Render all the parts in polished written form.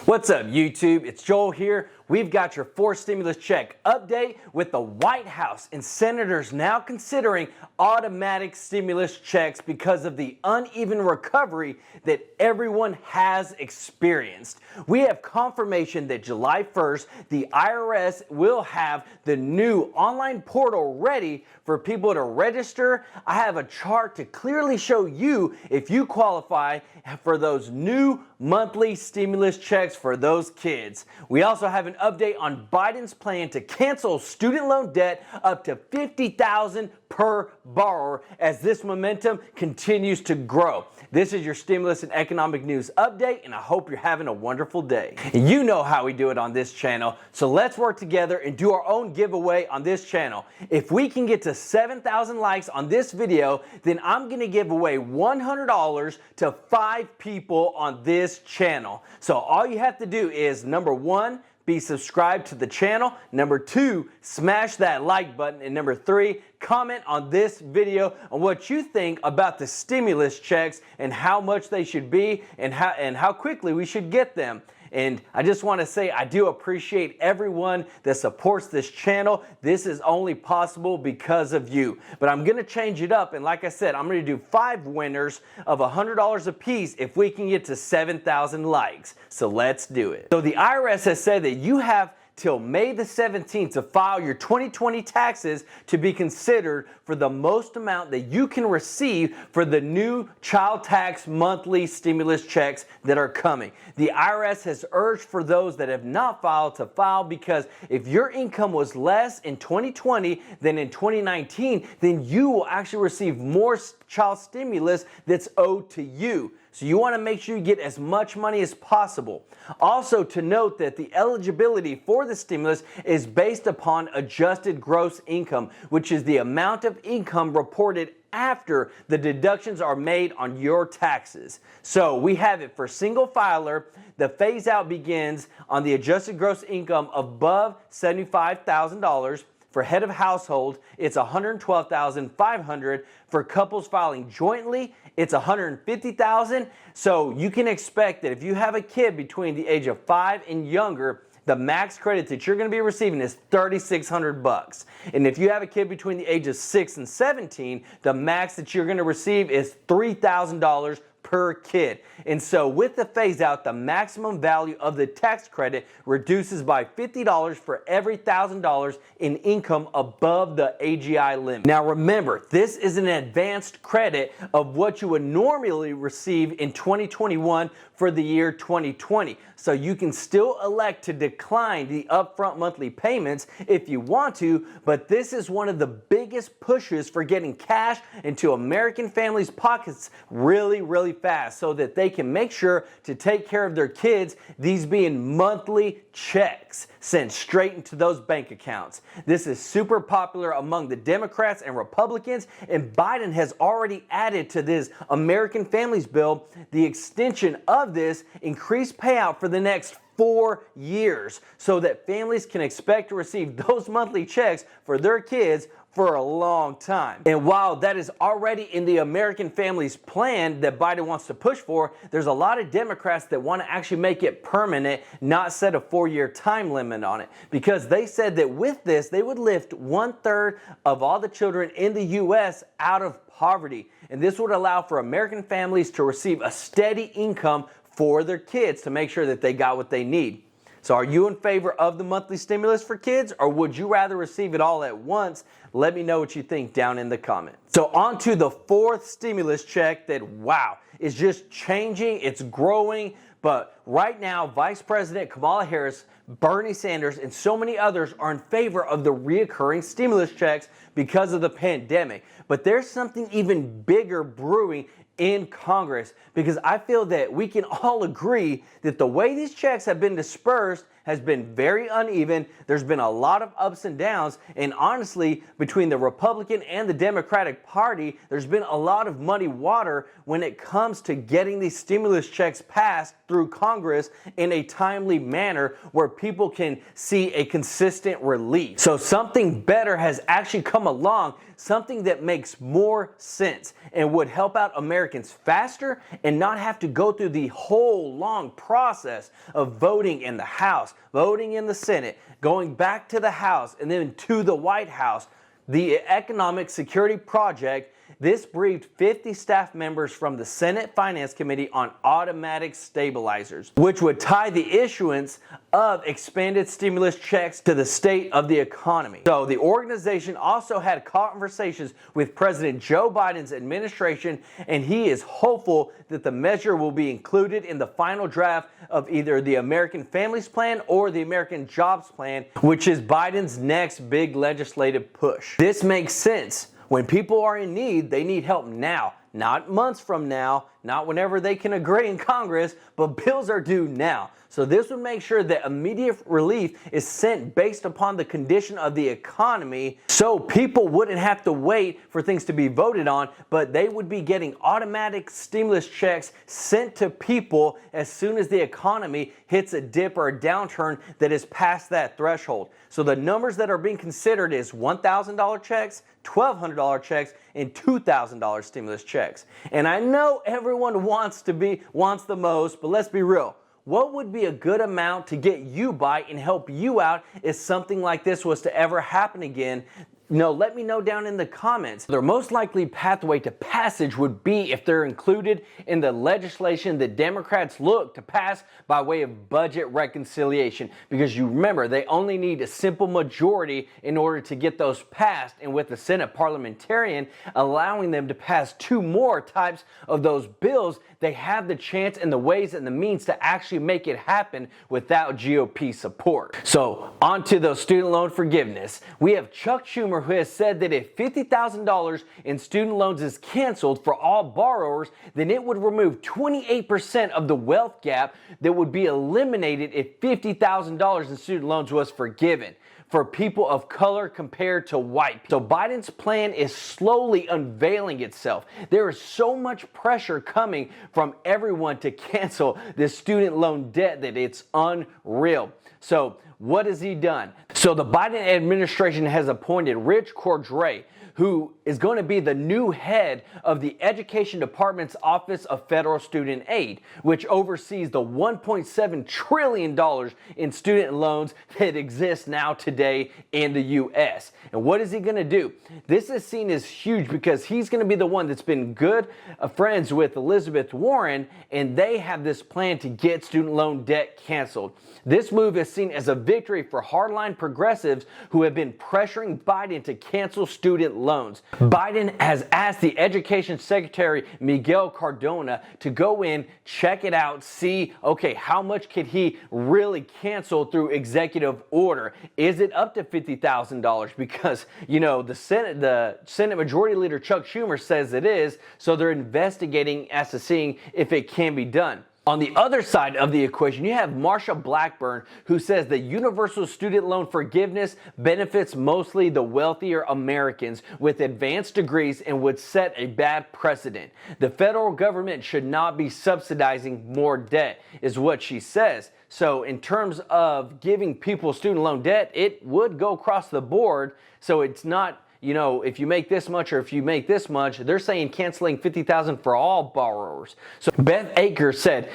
What's up, YouTube? It's Joel here. We've got your fourth stimulus check update with the White House and senators now considering automatic stimulus checks because of the uneven recovery that everyone has experienced. We have confirmation that July 1st, the IRS will have the new online portal ready for people to register. I have a chart to clearly show you if you qualify for those new monthly stimulus checks for those kids. We also have an update on Biden's plan to cancel student loan debt up to $50,000 per borrower as this momentum continues to grow. This is your stimulus and economic news update, and I hope you're having a wonderful day. You know how we do it on this channel, so let's work together and do our own giveaway on this channel. If we can get to 7,000 likes on this video, then I'm going to give away $100 to 5 people on this channel. So all you have to do is, number 1, be subscribed to the channel. Number 2, smash that like button. And number 3, comment on this video on what you think about the stimulus checks and how much they should be and how quickly we should get them. And I just want to say I do appreciate everyone that supports this channel. This is only possible because of you. But I'm going to change it up. And like I said, I'm going to do 5 winners of $100 a piece if we can get to 7,000 likes. So let's do it. So the IRS has said that you have till May the 17th to file your 2020 taxes to be considered for the most amount that you can receive for the new child tax monthly stimulus checks that are coming. The IRS has urged for those that have not filed to file because if your income was less in 2020 than in 2019, then you will actually receive more child stimulus that's owed to you. So you want to make sure you get as much money as possible. Also to note that the eligibility for the stimulus is based upon adjusted gross income, which is the amount of income reported after the deductions are made on your taxes. So we have it for single filer. The phase out begins on the adjusted gross income above $75,000. For head of household, it's $112,500. For couples filing jointly, it's $150,000. So you can expect that if you have a kid between the age of 5 and younger, the max credit that you're going to be receiving is $3,600. And if you have a kid between the age of 6 and 17, the max that you're going to receive is $3,000 per kid. And so with the phase out, the maximum value of the tax credit reduces by $50 for every $1,000 in income above the AGI limit. Now remember, this is an advanced credit of what you would normally receive in 2021 for the year 2020. So you can still elect to decline the upfront monthly payments if you want to, but this is one of the biggest pushes for getting cash into American families' pockets really fast so that they can make sure to take care of their kids, these being monthly checks sent straight into those bank accounts. This is super popular among the Democrats and Republicans, and Biden has already added to this American Families Bill the extension of this increased payout for the next 4 years so that families can expect to receive those monthly checks for their kids for a long time. And while that is already in the American Families Plan that Biden wants to push for, there's a lot of Democrats that want to actually make it permanent, not set a 4-year time limit on it, because they said that with this, they would lift 1/3 of all the children in the U.S. out of poverty. And this would allow for American families to receive a steady income for their kids to make sure that they got what they need. So are you in favor of the monthly stimulus for kids, or would you rather receive it all at once? Let me know what you think down in the comments. So on to the 4th stimulus check that, wow, is just changing, it's growing. But right now, Vice President Kamala Harris, Bernie Sanders, and so many others are in favor of the reoccurring stimulus checks because of the pandemic. But there's something even bigger brewing in Congress, because I feel that we can all agree that the way these checks have been dispersed has been very uneven. There's been a lot of ups and downs, and honestly, between the Republican and the Democratic Party, there's been a lot of muddy water when it comes to getting these stimulus checks passed through Congress in a timely manner where people can see a consistent relief. So something better has actually come along, something that makes more sense and would help out Americans faster and not have to go through the whole long process of voting in the House, voting in the Senate, going back to the House and then to the White House. The Economic Security Project, this briefed 50 staff members from the Senate Finance Committee on automatic stabilizers, which would tie the issuance of expanded stimulus checks to the state of the economy. So the organization also had conversations with President Joe Biden's administration, and he is hopeful that the measure will be included in the final draft of either the American Families Plan or the American Jobs Plan, which is Biden's next big legislative push. This makes sense. When people are in need, they need help now, not months from now, not whenever they can agree in Congress, but bills are due now. So this would make sure that immediate relief is sent based upon the condition of the economy, so people wouldn't have to wait for things to be voted on, but they would be getting automatic stimulus checks sent to people as soon as the economy hits a dip or a downturn that is past that threshold. So the numbers that are being considered is $1,000 checks, $1,200 checks, and $2,000 stimulus checks. And I know everyone wants the most, but let's be real. What would be a good amount to get you by and help you out if something like this was to ever happen again? Let me know down in the comments. Their most likely pathway to passage would be if they're included in the legislation that Democrats look to pass by way of budget reconciliation. Because you remember, they only need a simple majority in order to get those passed. And with the Senate parliamentarian allowing them to pass 2 more types of those bills, they have the chance and the ways and the means to actually make it happen without GOP support. So on to those student loan forgiveness. We have Chuck Schumer, who has said that if $50,000 in student loans is canceled for all borrowers, then it would remove 28% of the wealth gap that would be eliminated if $50,000 in student loans was forgiven for people of color compared to white. So Biden's plan is slowly unveiling itself. There is so much pressure coming from everyone to cancel this student loan debt that it's unreal. So what has he done? So the Biden administration has appointed Rich Cordray, who is going to be the new head of the Education Department's Office of Federal Student Aid, which oversees the $1.7 trillion in student loans that exist now today in the U.S. And what is he going to do? This is seen as huge because he's going to be the one that's been good friends with Elizabeth Warren, and they have this plan to get student loan debt canceled. This move is seen as a victory for hardline progressives who have been pressuring Biden to cancel student loans. Biden has asked the Education Secretary Miguel Cardona to go in, check it out, see, okay, how much could he really cancel through executive order? Is it up to $50,000? Because, the Senate Majority Leader Chuck Schumer says it is, so they're investigating as to seeing if it can be done. On the other side of the equation, you have Marsha Blackburn, who says that universal student loan forgiveness benefits mostly the wealthier Americans with advanced degrees and would set a bad precedent. The federal government should not be subsidizing more debt, is what she says. So in terms of giving people student loan debt, it would go across the board. So it's not, if you make this much or if you make this much, they're saying canceling $50,000 for all borrowers. So Beth Akers said,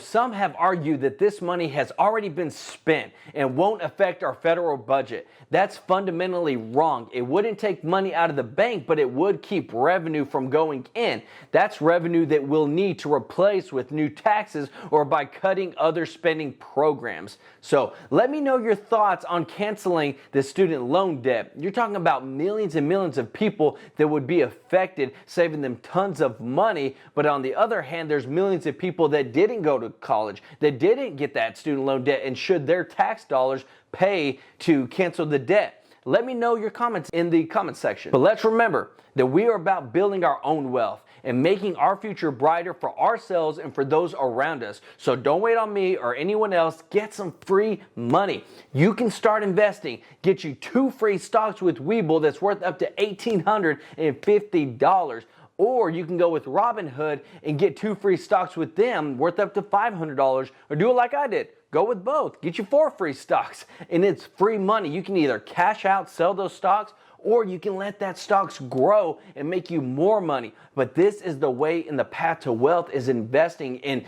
some have argued that this money has already been spent and won't affect our federal budget. That's fundamentally wrong. It wouldn't take money out of the bank, but it would keep revenue from going in. That's revenue that we'll need to replace with new taxes or by cutting other spending programs. So let me know your thoughts on canceling the student loan debt. You're talking about millions and millions of people that would be affected, saving them tons of money. But on the other hand, there's millions of people that didn't go to college, that didn't get that student loan debt, and should their tax dollars pay to cancel the debt? Let me know your comments in the comment section. But let's remember that we are about building our own wealth. and making our future brighter for ourselves and for those around us. So don't wait on me or anyone else. Get some free money. You can start investing. Get you 2 free stocks with Webull that's worth up to $1,850. Or you can go with Robinhood and get 2 free stocks with them worth up to $500. Or do it like I did. Go with both. Get you 4 free stocks. And it's free money. You can either cash out, sell those stocks, or you can let that stocks grow and make you more money. But this is the way in the path to wealth, is investing in,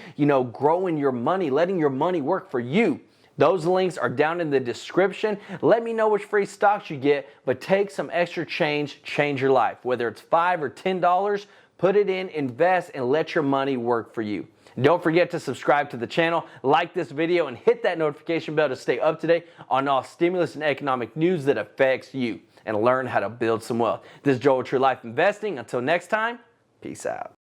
growing your money, letting your money work for you. Those links are down in the description. Let me know which free stocks you get, but take some extra change your life. Whether it's $5 or $10, put it in, invest, and let your money work for you. Don't forget to subscribe to the channel, like this video, and hit that notification bell to stay up to date on all stimulus and economic news that affects you, and learn how to build some wealth. This is Joel with True Life Investing. Until next time, peace out.